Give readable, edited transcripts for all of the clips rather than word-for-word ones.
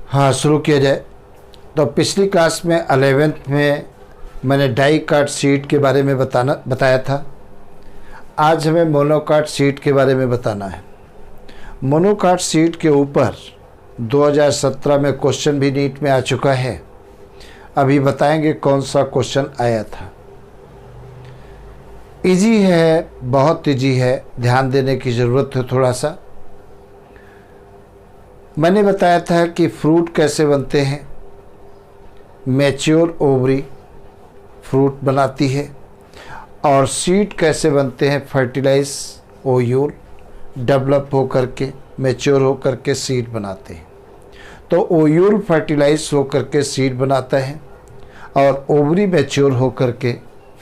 हाँ, शुरू किया जाए। तो पिछली क्लास में 11th में मैंने डाई काट शीट के बारे में बताया था। आज हमें मोनोकाट शीट के बारे में बताना है। मोनोकाट शीट के ऊपर 2017 में क्वेश्चन भी नीट में आ चुका है। अभी बताएंगे कौन सा क्वेश्चन आया था। इजी है, बहुत इजी है, ध्यान देने की ज़रूरत है थोड़ा सा। मैंने बताया था कि फ्रूट कैसे बनते हैं। मैच्योर ओवरी फ्रूट बनाती है, और सीड कैसे बनते हैं। फर्टिलाइज ओयूल डेवलप होकर के मैच्योर होकर के सीड बनाते हैं। तो ओयूल फर्टिलाइज होकर के सीड बनाता है और ओवरी मैच्योर होकर के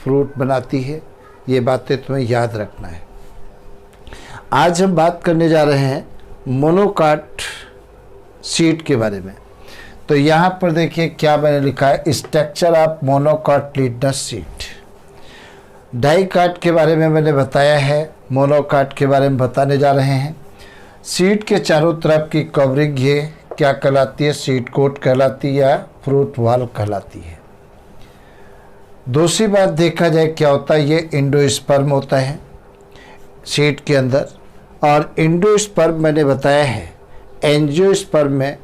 फ्रूट बनाती है। ये बातें तुम्हें याद रखना है। आज हम बात करने जा रहे हैं मोनोकाट शीट के बारे में। तो यहाँ पर देखिए क्या मैंने लिखा है, structure of monocotyledonous seed. Dicot के बारे में मैंने बताया है, मोनोकाट के बारे में बताने जा रहे हैं। शीट के चारों तरफ की कवरिंग ये क्या कहलाती है, शीट कोट कहलाती है या फ्रूट वॉल कहलाती है। दूसरी बात देखा जाए क्या होता है, ये एंडोस्पर्म होता है शीट के अंदर, और एंडोस्पर्म मैंने बताया है एंजियोस्पर्म में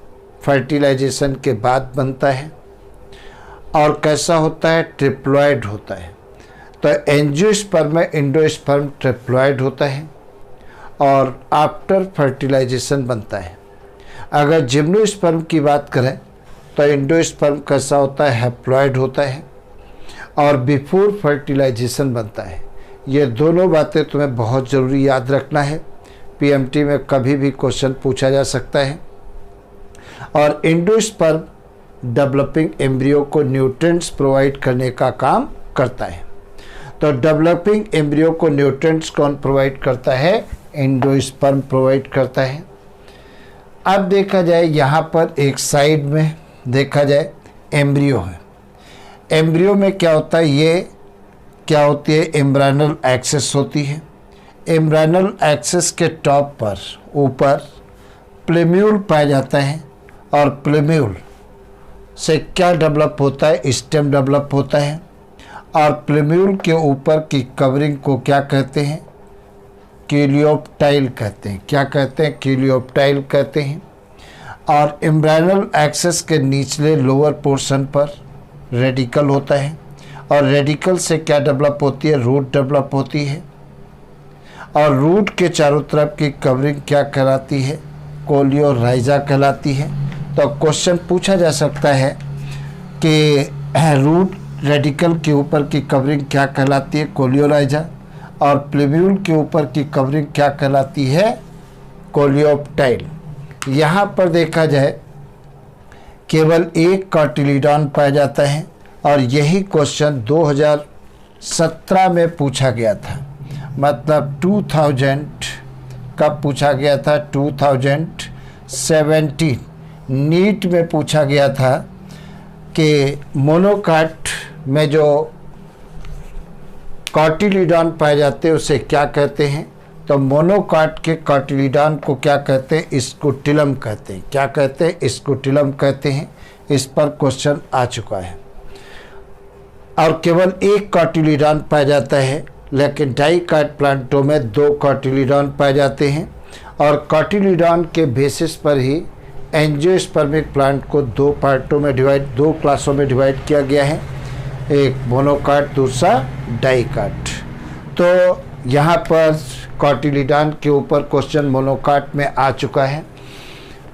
फर्टिलाइजेशन के बाद बनता है। और कैसा होता है, ट्रिप्लॉइड होता है। तो एंजियोस्पर्म में एंडोस्पर्म ट्रिप्लॉइड होता है और आफ्टर फर्टिलाइजेशन बनता है। अगर जिम्नोस्पर्म की बात करें तो एंडोस्पर्म कैसा होता है, हैप्लॉइड होता है और बिफोर फर्टिलाइजेशन बनता है। ये दोनों बातें तुम्हें बहुत ज़रूरी याद रखना है। पीएमटी में कभी भी क्वेश्चन पूछा जा सकता है। और एंडोस्पर्म डेवलपिंग एम्ब्रियो को न्यूट्रिएंट्स प्रोवाइड करने का काम करता है। तो डेवलपिंग एम्ब्रियो को न्यूट्रिएंट्स कौन प्रोवाइड करता है, एंडोस्पर्म प्रोवाइड करता है। अब देखा जाए यहाँ पर एक साइड में देखा जाए एम्ब्रियो है। एम्ब्रियो में क्या होता है, ये क्या होती है, एम्ब्रायनल एक्सिस होती है। एम्ब्रायनल एक्सिस के टॉप पर ऊपर प्लेम्यूल पाया जाता है और प्लेम्यूल से क्या डेवलप होता है, स्टेम डेवलप होता है। और प्लेम्यूल के ऊपर की कवरिंग को क्या कहते हैं, कीलियोप्टाइल कहते हैं। क्या कहते हैं, कीलियोप्टाइल कहते हैं। और एम्ब्रायनल एक्सिस के निचले लोअर पोर्शन पर रेडिकल होता है और रेडिकल से क्या डेवलप होती है, रूट डेवलप होती है। और रूट के चारों तरफ की कवरिंग क्या कहलाती है, कोलियोराइजा कहलाती है। तो क्वेश्चन पूछा जा सकता है कि रूट रेडिकल के ऊपर की कवरिंग क्या कहलाती है, कोलियोराइजा, और प्लेम्यूल के ऊपर की कवरिंग क्या कहलाती है, कोलियोप्टाइल। यहाँ पर देखा जाए केवल एक कार्टिलीडॉन पाया जाता है और यही क्वेश्चन 2017 में पूछा गया था। मतलब 2000 कब पूछा गया था, 2017 नीट में पूछा गया था कि मोनोकाट में जो कार्टिलीडॉन पाए जाते हैं उसे क्या कहते हैं। तो मोनोकाट के कार्टिलीडॉन को क्या कहते हैं, स्कूटिलम कहते हैं। क्या कहते हैं, स्कूटिलम कहते हैं। इस पर क्वेश्चन आ चुका है। और केवल एक कार्टिलीडॉन पाया जाता है, लेकिन डाई काट प्लांटों में 2 कार्टिलीडॉन पाए जाते हैं। और कार्टिलीडॉन के बेसिस पर ही एंजियोस्पर्मिक प्लांट को 2 क्लासों में डिवाइड किया गया है, एक मोनोकाट, दूसरा डाई काट। तो यहाँ पर कार्टिलीडॉन के ऊपर क्वेश्चन मोनोकाट में आ चुका है।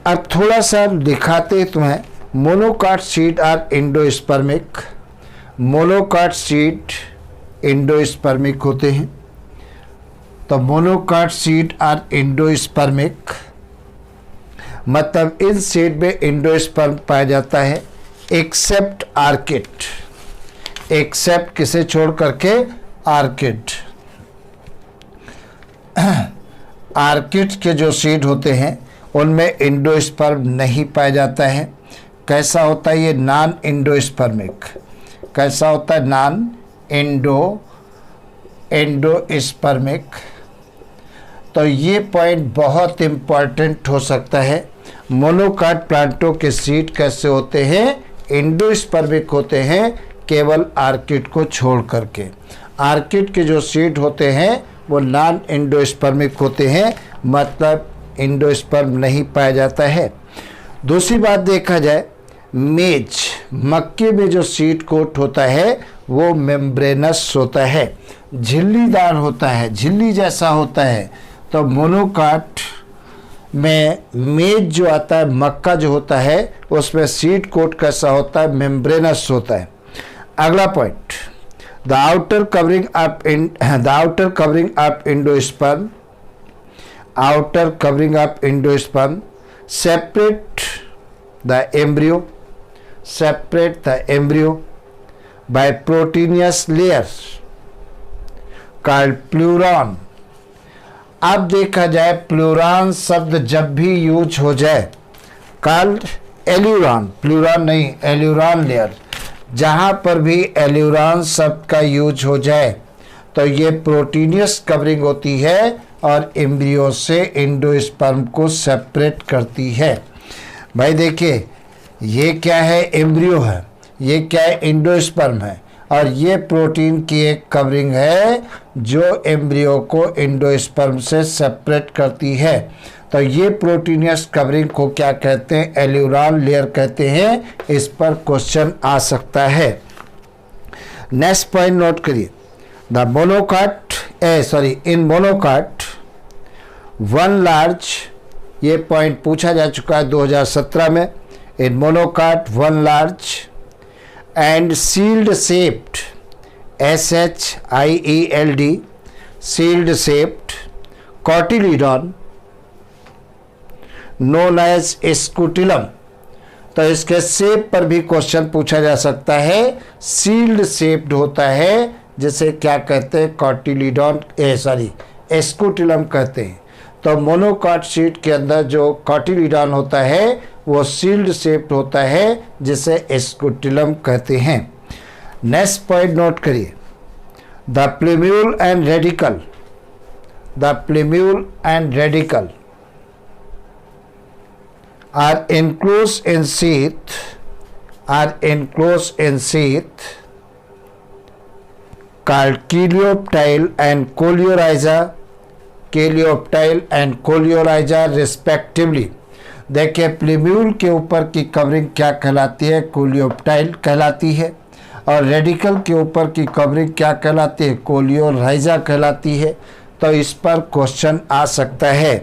अब थोड़ा सा दिखाते तुम्हें। Monocot seed are endospermic. Monocot seed endospermic होते हैं। तो मोनोकाट सीड आर एंडोस्पर्मिक, मतलब इन सीड में एंडोस्पर्म पाया जाता है एक्सेप्ट आर्किड। एक्सेप्ट किसे छोड़ करके, आर्किड। आर्किड के जो सीड होते हैं उनमें एंडोस्पर्म नहीं पाया जाता है। कैसा होता है ये, नॉन एंडोस्पर्मिक। कैसा होता है, नॉन एंडोस्पर्मिक। तो ये पॉइंट बहुत इम्पॉर्टेंट हो सकता है मोनोकाट प्लांटों के सीड कैसे होते हैं? एंडोस्पर्मिक होते हैं, केवल आर्किड को छोड़ करके। आर्किड के जो सीड होते हैं वो नॉन एंडोस्पर्मिक होते हैं, मतलब एंडोस्पर्म नहीं पाया जाता है। दूसरी बात देखा जाए, मेज मक्के में जो सीड कोट होता है वो मेम्ब्रेनस होता है, झिल्लीदार होता है, झिल्ली जैसा होता है। तो मोनोकाट में मेज जो आता है, मक्का जो होता है, उसमें सीड कोट कैसा होता है? मेम्ब्रेनस होता है। अगला point, the outer covering of endosperm, outer covering of endosperm separate the embryo by proteinous layer called pleuron। अब देखा जाए प्लूरॉन शब्द जब भी यूज हो जाए, कॉल्ड एल्यूरॉन, प्लूरॉन नहीं एल्यूरॉन लेयर, जहाँ पर भी एल्यूरॉन शब्द का यूज हो जाए तो ये प्रोटीनियस कवरिंग होती है और एम्ब्रियो से एंडोस्पर्म को सेपरेट करती है। भाई देखिए, ये क्या है? एम्ब्रियो है, ये क्या है? एंडोस्पर्म है, और ये प्रोटीन की एक कवरिंग है जो एम्ब्रियो को एंडोस्पर्म से सेपरेट करती है। तो ये प्रोटीनियस कवरिंग को क्या कहते हैं? एल्यूरॉन लेयर कहते हैं। इस पर क्वेश्चन आ सकता है। नेक्स्ट पॉइंट नोट करिए, the monocot in monocot one large, ये पॉइंट पूछा जा चुका है 2017 में। In monocot one large and shield shaped, SHIELD, shield shaped cotyledon known as scutellum. तो इसके शेप पर भी क्वेश्चन पूछा जा सकता है। सील्ड शेप्ड होता है, जिसे क्या कहते हैं? कॉटिलीडॉन स्कूटिलम कहते हैं। तो मोनोकाट सीड के अंदर जो कॉटिलीडॉन होता है वो सील्ड शेप्ड होता है, जिसे स्कूटिलम कहते हैं। नेक्स्ट पॉइंट नोट करिए, the plumule and radical, the plumule and radical are enclosed in sheath called coleoptile and coleorhiza respectively। देखिए, प्लेम्यूल के ऊपर की कवरिंग क्या कहलाती है? कोलियोप्टाइल कहलाती है, और रेडिकल के ऊपर की कवरिंग क्या कहलाती है? कोलियोरहाइजा कहलाती है। तो इस पर क्वेश्चन आ सकता है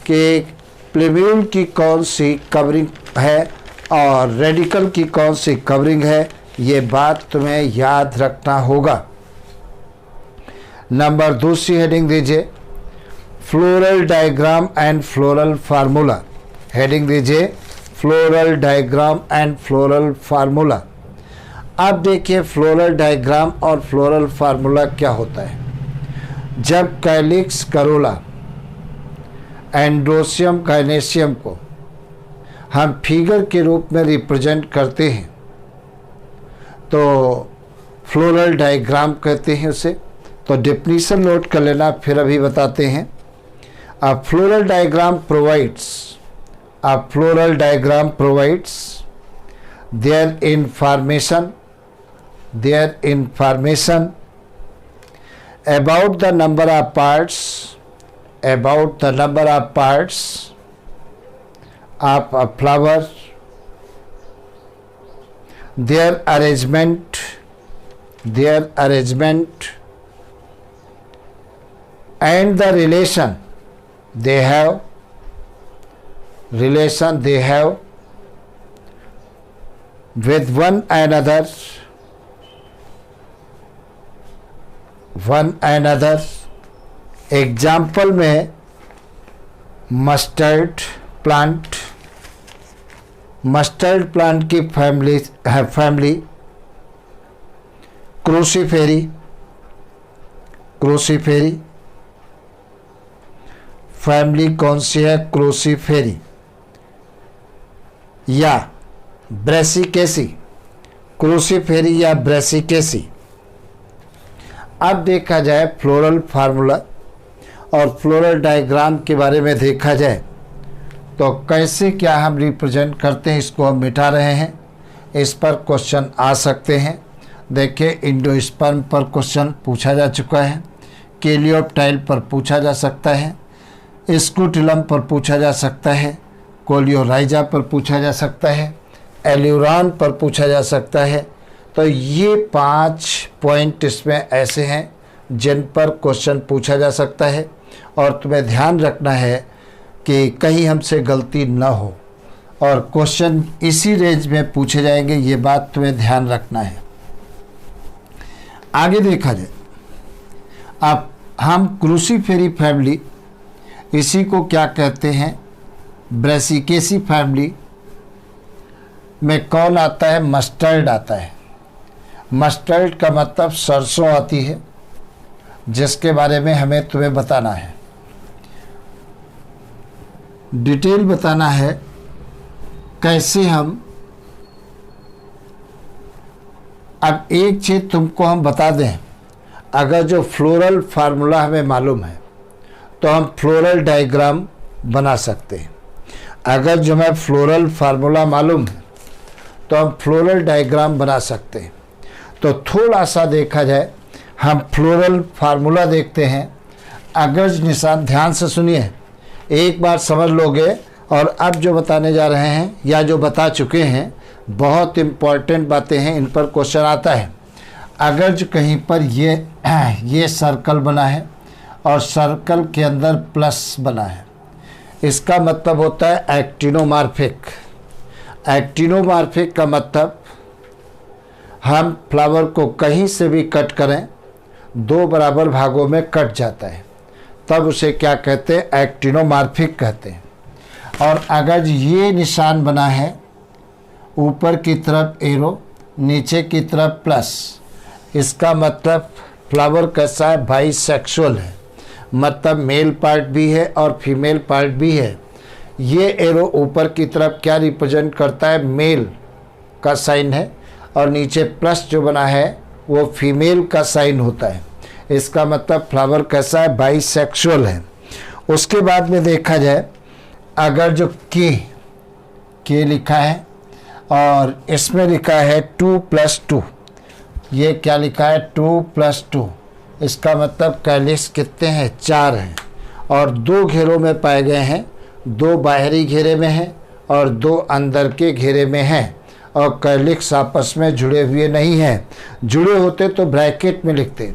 कि प्लेम्यूल की कौन सी कवरिंग है और रेडिकल की कौन सी कवरिंग है। ये बात तुम्हें याद रखना होगा। नंबर दूसरी हेडिंग दीजिए, floral diagram and floral formula. Heading दीजिए, floral diagram and floral formula. अब देखिए, फ्लोरल डायग्राम और फ्लोरल फार्मूला क्या होता है। जब कैलिक्स करोला एंड्रोसियम गायनेशियम को हम फिगर के रूप में रिप्रेजेंट करते हैं तो फ्लोरल डायग्राम कहते हैं उसे। तो डेफिनेशन नोट कर लेना, फिर अभी बताते हैं। A floral diagram provides their information about the number of parts of a flower, their arrangement and the relation they have with one another example में मस्टर्ड प्लांट की फैमिली क्रूसीफेरी फैमिली कौन सी है? क्रूसीफेरी या ब्रेसिकेसी, क्रूसीफेरी या ब्रेसिकेसी। अब देखा जाए floral formula और फ्लोरल डायग्राम के बारे में देखा जाए तो कैसे क्या हम रिप्रेजेंट करते हैं इसको हम मिटा रहे हैं। इस पर क्वेश्चन आ सकते हैं। देखिए एंडोस्पर्म पर क्वेश्चन पूछा जा चुका है, कोलियोप्टाइल पर पूछा जा सकता है, स्कूटिलम पर पूछा जा सकता है, कोलियोराइजा पर पूछा जा सकता है, एल्यूरान पर पूछा जा सकता है। तो ये 5 पॉइंट इसमें ऐसे हैं जिन पर क्वेश्चन पूछा जा सकता है और तुम्हें ध्यान रखना है कि कहीं हमसे गलती न हो और क्वेश्चन इसी रेंज में पूछे जाएंगे, ये बात तुम्हें ध्यान रखना है। आगे देखा जाए, अब हम क्रूसीफेरी फैमिली, इसी को क्या कहते हैं, ब्रेसिकेसी फैमिली में कौन आता है, मस्टर्ड आता है। मस्टर्ड का मतलब सरसों आती है, जिसके बारे में हमें तुम्हें बताना है, डिटेल बताना है कैसे हम। अब एक चीज़ तुमको हम बता दें, अगर जो फ्लोरल फार्मूला हमें मालूम है तो हम फ्लोरल डायग्राम बना सकते हैं। अगर जो हमें फ्लोरल फार्मूला मालूम है तो हम फ्लोरल डायग्राम बना सकते हैं। तो थोड़ा सा देखा जाए, हम फ्लोरल फार्मूला देखते हैं। अगर निशान ध्यान से सुनिए, एक बार समझ लोगे और अब जो बताने जा रहे हैं या जो बता चुके हैं बहुत इम्पॉर्टेंट बातें हैं, इन पर क्वेश्चन आता है। अगर जो कहीं पर ये सर्कल बना है और सर्कल के अंदर प्लस बना है, इसका मतलब होता है एक्टिनोमॉर्फिक। एक्टिनोमॉर्फिक का मतलब हम फ्लावर को कहीं से भी कट करें 2 बराबर भागों में कट जाता है, तब उसे क्या कहते हैं, एक्टिनोमॉर्फिक कहते हैं। और अगर ये निशान बना है, ऊपर की तरफ एरो, नीचे की तरफ प्लस, इसका मतलब फ्लावर कैसा है, बाइसेक्सुअल है, मतलब मेल पार्ट भी है और फीमेल पार्ट भी है। ये एरो ऊपर की तरफ क्या रिप्रेजेंट करता है, मेल का साइन है, और नीचे प्लस जो बना है वो फीमेल का साइन होता है। इसका मतलब फ्लावर कैसा है, बाइसेक्सुअल है। उसके बाद में देखा जाए, अगर जो के लिखा है और इसमें लिखा है 2+2, ये क्या लिखा है, 2+2, इसका मतलब कैलिक्स कितने हैं, 4 हैं और 2 घेरों में पाए गए हैं। 2 बाहरी घेरे में हैं और 2 अंदर के घेरे में हैं, और कैलिक्स आपस में जुड़े हुए नहीं हैं। जुड़े होते तो ब्रैकेट में लिखते।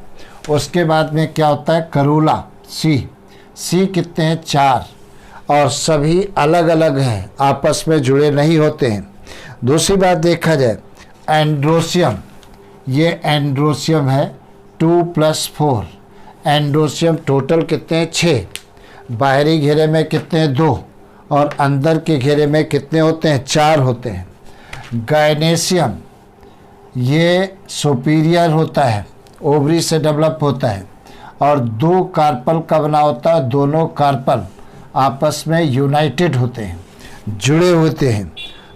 उसके बाद में क्या होता है, करोला, सी कितने हैं, 4, और सभी अलग अलग हैं, आपस में जुड़े नहीं होते हैं। दूसरी बात देखा जाए, एंड्रोसियम, ये एंड्रोसियम है 2+4, एंड्रोसियम टोटल कितने हैं, 6, बाहरी घेरे में कितने हैं, 2, और अंदर के घेरे में कितने होते हैं, 4 होते हैं। गायनेशियम, ये सुपीरियर होता है, ओवरी से डेवलप होता है, और 2 कार्पल का बना होता है, दोनों कार्पल आपस में यूनाइटेड होते हैं, जुड़े होते हैं।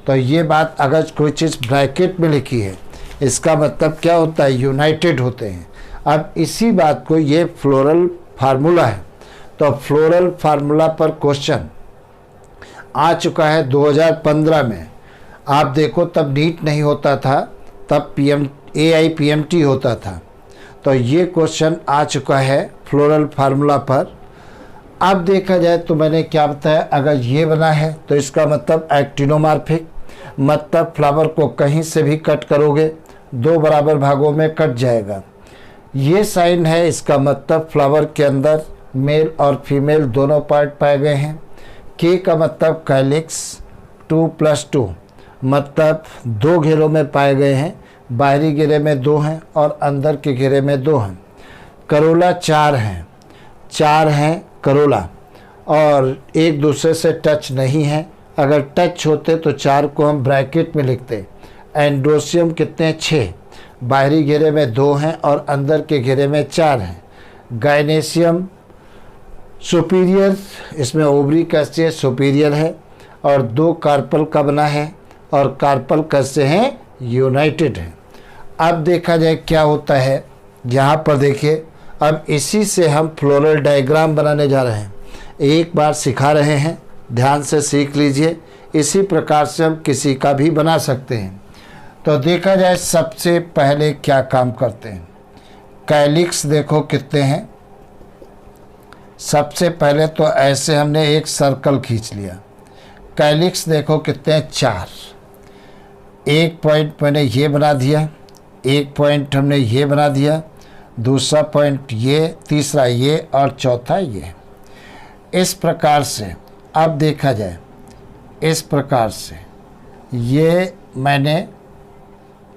तो ये बात अगर कोई चीज़ ब्रैकेट में लिखी है, इसका मतलब क्या होता है, यूनाइटेड होते हैं। अब इसी बात को, ये फ्लोरल फार्मूला है, तो फ्लोरल फार्मूला पर क्वेश्चन आ चुका है 2015 में। आप देखो तब नीट नहीं होता था, तब AIPMT होता था। तो ये क्वेश्चन आ चुका है फ्लोरल फार्मूला पर। अब देखा जाए तो मैंने क्या बताया, अगर ये बना है तो इसका मतलब एक्टिनोमॉर्फिक, मतलब फ्लावर को कहीं से भी कट करोगे 2 बराबर भागों में कट जाएगा। ये साइन है, इसका मतलब फ्लावर के अंदर मेल और फीमेल दोनों पार्ट पाए गए हैं। के का मतलब कैलिक्स, 2+2, मतलब 2 घेरों में पाए गए हैं, बाहरी घेरे में 2 हैं और अंदर के घेरे में 2 हैं। करोला 4 हैं करोला, और एक दूसरे से टच नहीं है। अगर टच होते तो 4 को हम ब्रैकेट में लिखते। एंड्रोसियम कितने हैं, 6, बाहरी घेरे में 2 हैं और अंदर के घेरे में 4 हैं। गायनेशियम सुपीरियर, इसमें ओवरी कैसे सुपीरियर है और 2 कार्पल का बना है, और कार्पल कैसे हैं, यूनाइटेड है। अब देखा जाए क्या होता है, यहाँ पर देखिए, अब इसी से हम फ्लोरल डायग्राम बनाने जा रहे हैं। एक बार सिखा रहे हैं ध्यान से सीख लीजिए। इसी प्रकार से हम किसी का भी बना सकते हैं। तो देखा जाए सबसे पहले क्या काम करते हैं। कैलिक्स देखो कितने हैं। सबसे पहले तो ऐसे हमने एक सर्कल खींच लिया। कैलिक्स देखो कितने हैं, 4। एक पॉइंट मैंने ये बना दिया, एक पॉइंट हमने ये बना दिया, दूसरा पॉइंट ये, तीसरा ये और चौथा ये। इस प्रकार से अब देखा जाए, इस प्रकार से ये मैंने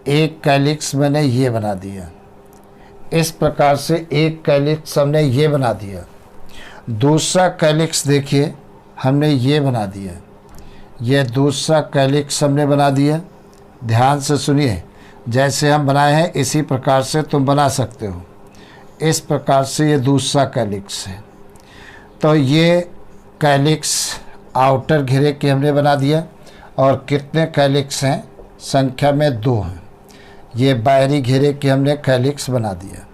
एक कैलिक्स मैंने ये बना दिया। इस प्रकार से एक कैलिक्स हमने ये बना दिया। दूसरा कैलिक्स देखिए हमने ये बना दिया। ये दूसरा कैलिक्स हमने बना दिया। ध्यान से सुनिए, जैसे हम बनाए हैं इसी प्रकार से तुम बना सकते हो। इस प्रकार से ये दूसरा कैलिक्स है। तो ये कैलिक्स आउटर घेरे के हमने बना दिया। और कितने कैलिक्स हैं, संख्या में 2 हैं। ये बाहरी घेरे के हमने कैलिक्स बना दिया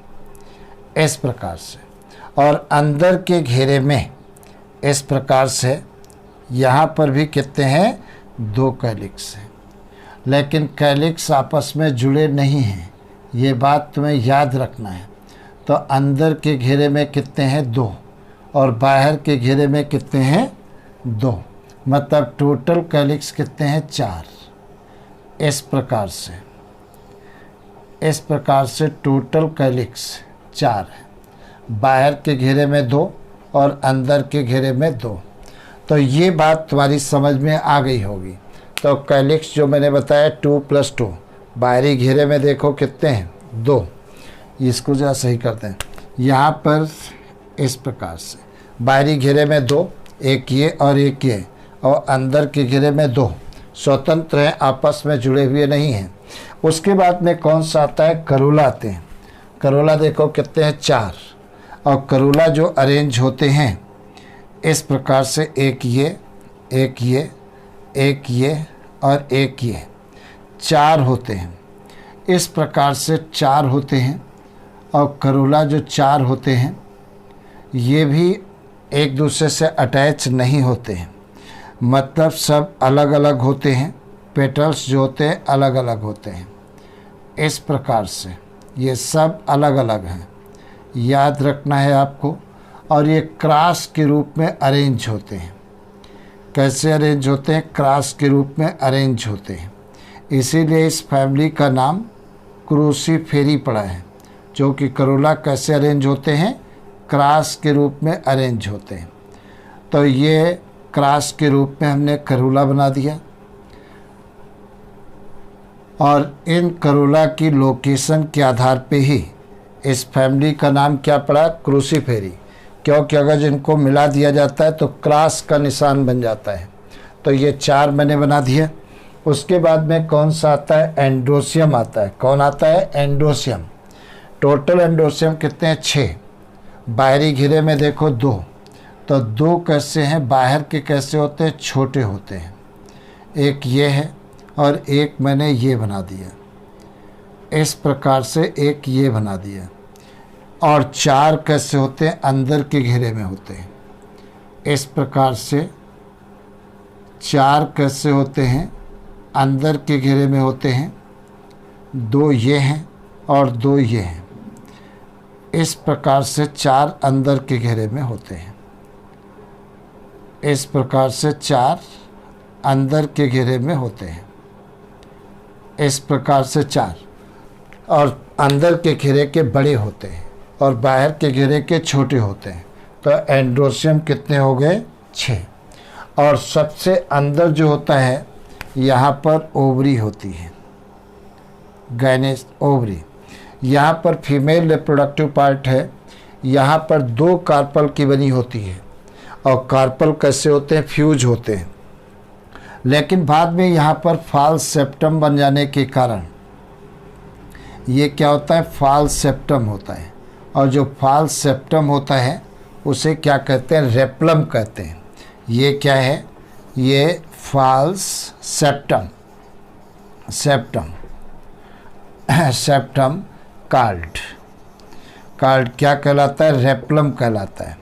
इस प्रकार से। और अंदर के घेरे में इस प्रकार से यहाँ पर भी कितने हैं, 2 कैलिक्स हैं। लेकिन कैलिक्स आपस में जुड़े नहीं हैं, ये बात तुम्हें याद रखना है। तो अंदर के घेरे में कितने हैं, 2, और बाहर के घेरे में कितने हैं, 2। मतलब टोटल कैलिक्स कितने हैं, 4। इस प्रकार से टोटल कैलिक्स 4 है। बाहर के घेरे में 2 और अंदर के घेरे में 2। तो ये बात तुम्हारी समझ में आ गई होगी। तो कैलिक्स जो मैंने बताया 2 + 2, बाहरी घेरे में देखो कितने हैं, 2। इसको जरा सही करते हैं। यहाँ पर इस प्रकार से बाहरी घेरे में 2, एक ये और एक ये, और अंदर के घेरे में 2 स्वतंत्र हैं, आपस में जुड़े हुए नहीं हैं। उसके बाद में कौन सा आता है, करोला आते हैं। करोला देखो कितने हैं, 4। और करोला जो अरेंज होते हैं इस प्रकार से, एक ये, एक ये, एक ये और एक ये, 4 होते हैं। इस प्रकार से 4 होते हैं। और करोला जो 4 होते हैं ये भी एक दूसरे से अटैच नहीं होते हैं, मतलब सब अलग अलग होते हैं। पेटल्स जो होते हैं अलग अलग होते हैं। इस प्रकार से ये सब अलग अलग हैं, याद रखना है आपको। और ये क्रॉस के रूप में अरेंज होते हैं। कैसे अरेंज होते हैं, क्रॉस के रूप में अरेंज होते हैं। इसीलिए इस फैमिली का नाम क्रूसीफेरी पड़ा है, जो कि करोला कैसे अरेंज होते हैं, क्रॉस के रूप में अरेंज होते हैं। तो ये क्रॉस के रूप में हमने करोला बना दिया। और इन करोला की लोकेशन के आधार पे ही इस फैमिली का नाम क्या पड़ा, क्रूसीफेरी। क्योंकि अगर इनको मिला दिया जाता है तो क्रॉस का निशान बन जाता है। तो ये 4 मैंने बना दिया। उसके बाद में कौन सा आता है, एंड्रोसियम आता है। कौन आता है, एंड्रोसियम। टोटल एंड्रोसियम कितने हैं, 6। बाहरी घेरे में देखो 2। तो 2 कैसे हैं, बाहर के कैसे होते हैं, छोटे होते हैं। एक ये है और एक मैंने ये बना दिया। इस प्रकार से एक ये बना दिया। और 4 कैसे होते हैं, अंदर के घेरे में होते हैं। इस प्रकार से 4 कैसे होते हैं, अंदर के घेरे में होते हैं। 2 ये हैं और 2 ये हैं। इस प्रकार से 4 अंदर के घेरे में होते हैं। इस प्रकार से 4 अंदर के घेरे में होते हैं। इस प्रकार से 4 और अंदर के घेरे के बड़े होते हैं और बाहर के घेरे के छोटे होते हैं। तो एंड्रोसियम कितने हो गए, 6। और सबसे अंदर जो होता है यहाँ पर ओवरी होती है, गाइनेस ओवरी। यहाँ पर फीमेल रिप्रोडक्टिव पार्ट है। यहाँ पर 2 कार्पल की बनी होती है। और कार्पल कैसे होते हैं, फ्यूज होते हैं। लेकिन बाद में यहाँ पर फॉल्स सेप्टम बन जाने के कारण ये क्या होता है, फॉल्स सेप्टम होता है। और जो फॉल्स सेप्टम होता है उसे क्या कहते हैं, रेप्लम कहते हैं। ये क्या है, ये फॉल्स सेप्टम, सेप्टम कार्ड क्या कहलाता है, रेप्लम कहलाता है।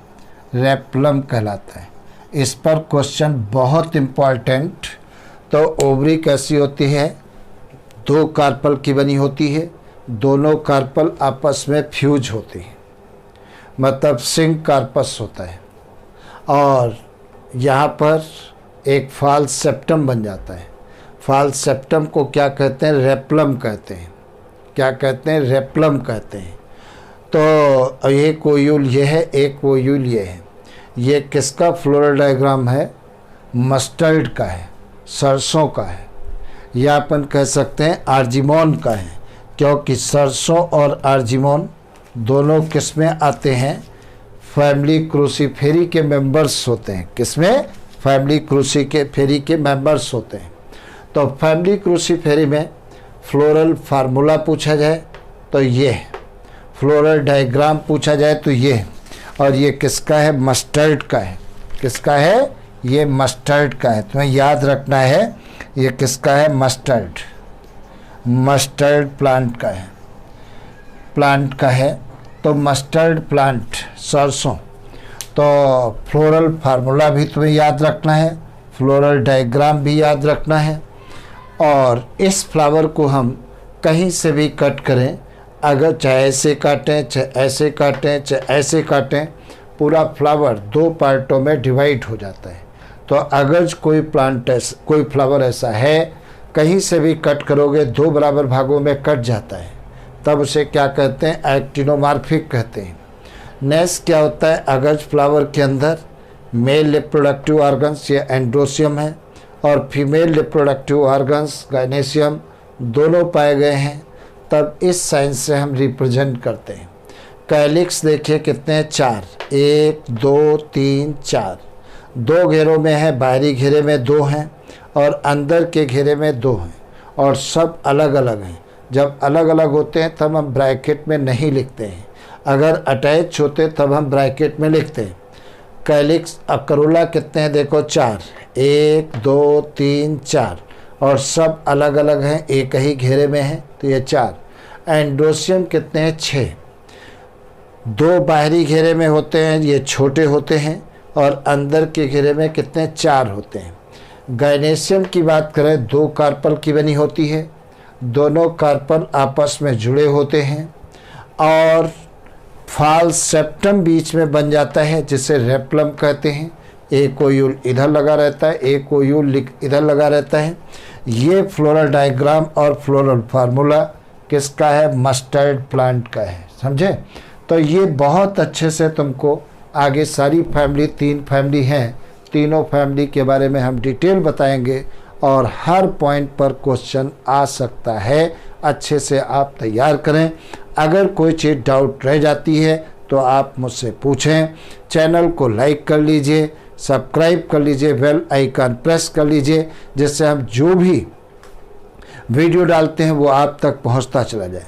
रेप्लम कहलाता है। इस पर क्वेश्चन बहुत इम्पॉर्टेंट। तो ओवरी कैसी होती है? 2 कार्पल की बनी होती है, दोनों कार्पल आपस में फ्यूज होती हैं, मतलब सिंक कार्पस होता है। और यहाँ पर एक फाल्स सेप्टम बन जाता है। फाल्स सेप्टम को क्या कहते हैं? रेप्लम कहते हैं। क्या कहते हैं? रेप्लम कहते हैं। तो एक ओयूल ये है, एक ओयूल ये है। ये किसका फ्लोरल डायग्राम है? मस्टर्ड का है, सरसों का है, या अपन कह सकते हैं आर्जिमोन का है, क्योंकि सरसों और आर्जिमोन दोनों किस में आते हैं? फैमिली क्रूसीफेरी के मेंबर्स होते हैं। किसमें? फैमिली क्रूसीफेरी के मेंबर्स होते हैं। तो फैमिली क्रूसीफेरी में फ्लोरल फार्मूला पूछा जाए तो ये, फ्लोरल डायग्राम पूछा जाए तो ये, और ये किसका है? मस्टर्ड का है। किसका है? ये मस्टर्ड का है। तुम्हें याद रखना है ये किसका है? मस्टर्ड। मस्टर्ड प्लांट का है, प्लांट का है। तो मस्टर्ड प्लांट, सरसों। तो फ्लोरल फार्मूला भी तुम्हें याद रखना है, फ्लोरल डायग्राम भी याद रखना है। और इस फ्लावर को हम कहीं से भी कट करें, अगर चाहे ऐसे काटें, चाहे ऐसे काटें, चाहे ऐसे काटें, पूरा फ्लावर 2 पार्टों में डिवाइड हो जाता है। तो अगर कोई कोई फ्लावर ऐसा है, कहीं से भी कट करोगे 2 बराबर भागों में कट जाता है, तब उसे क्या कहते हैं? एक्टिनोमॉर्फिक कहते हैं। नेक्स्ट क्या होता है? अगर फ्लावर के अंदर मेल रिप्रोडक्टिव ऑर्गन्स या एंड्रोसियम है और फीमेल रिप्रोडक्टिव ऑर्गन्स गाइनेसियम दोनों पाए गए हैं, तब इस साइन से हम रिप्रेजेंट करते हैं। कैलिक्स देखिए कितने हैं? 4, 1 2 3 4। 2 घेरों में है, बाहरी घेरे में 2 हैं और अंदर के घेरे में 2 हैं, और सब अलग अलग हैं। जब अलग अलग होते हैं तब हम ब्रैकेट में नहीं लिखते हैं, अगर अटैच होते तब हम ब्रैकेट में लिखते हैं। कैलिक्स करोला कितने हैं? देखो 4, 1 2 3 4, और सब अलग अलग हैं, एक ही घेरे में हैं, तो ये 4। एंड्रोसियम कितने हैं? 6। 2 बाहरी घेरे में होते हैं, ये छोटे होते हैं, और अंदर के घेरे में कितने? 4 होते हैं। गाइनेसियम की बात करें, 2 कार्पल की बनी होती है, दोनों कार्पल आपस में जुड़े होते हैं, और फाल्स सेप्टम बीच में बन जाता है, जिसे रेप्लम कहते हैं। एक ओयूल इधर लगा रहता है, एक ओयूल इधर लगा रहता है। ये फ्लोरल डायग्राम और फ्लोरल फार्मूला किसका है? मस्टर्ड प्लांट का है। समझे? तो ये बहुत अच्छे से तुमको आगे सारी फैमिली, 3 फैमिली हैं, तीनों फैमिली के बारे में हम डिटेल बताएंगे, और हर पॉइंट पर क्वेश्चन आ सकता है। अच्छे से आप तैयार करें। अगर कोई चीज़ डाउट रह जाती है तो आप मुझसे पूछें। चैनल को लाइक कर लीजिए, सब्सक्राइब कर लीजिए, बेल आइकन प्रेस कर लीजिए, जिससे हम जो भी वीडियो डालते हैं वो आप तक पहुंचता चला जाए।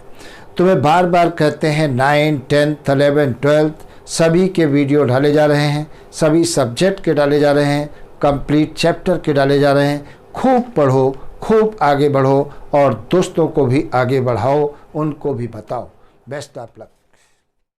तुम्हें बार बार कहते हैं 9, 10, 11, 12 सभी के वीडियो डाले जा रहे हैं, सभी सब्जेक्ट के डाले जा रहे हैं, कंप्लीट चैप्टर के डाले जा रहे हैं। खूब पढ़ो, खूब आगे बढ़ो, और दोस्तों को भी आगे बढ़ाओ, उनको भी बताओ। Best of luck.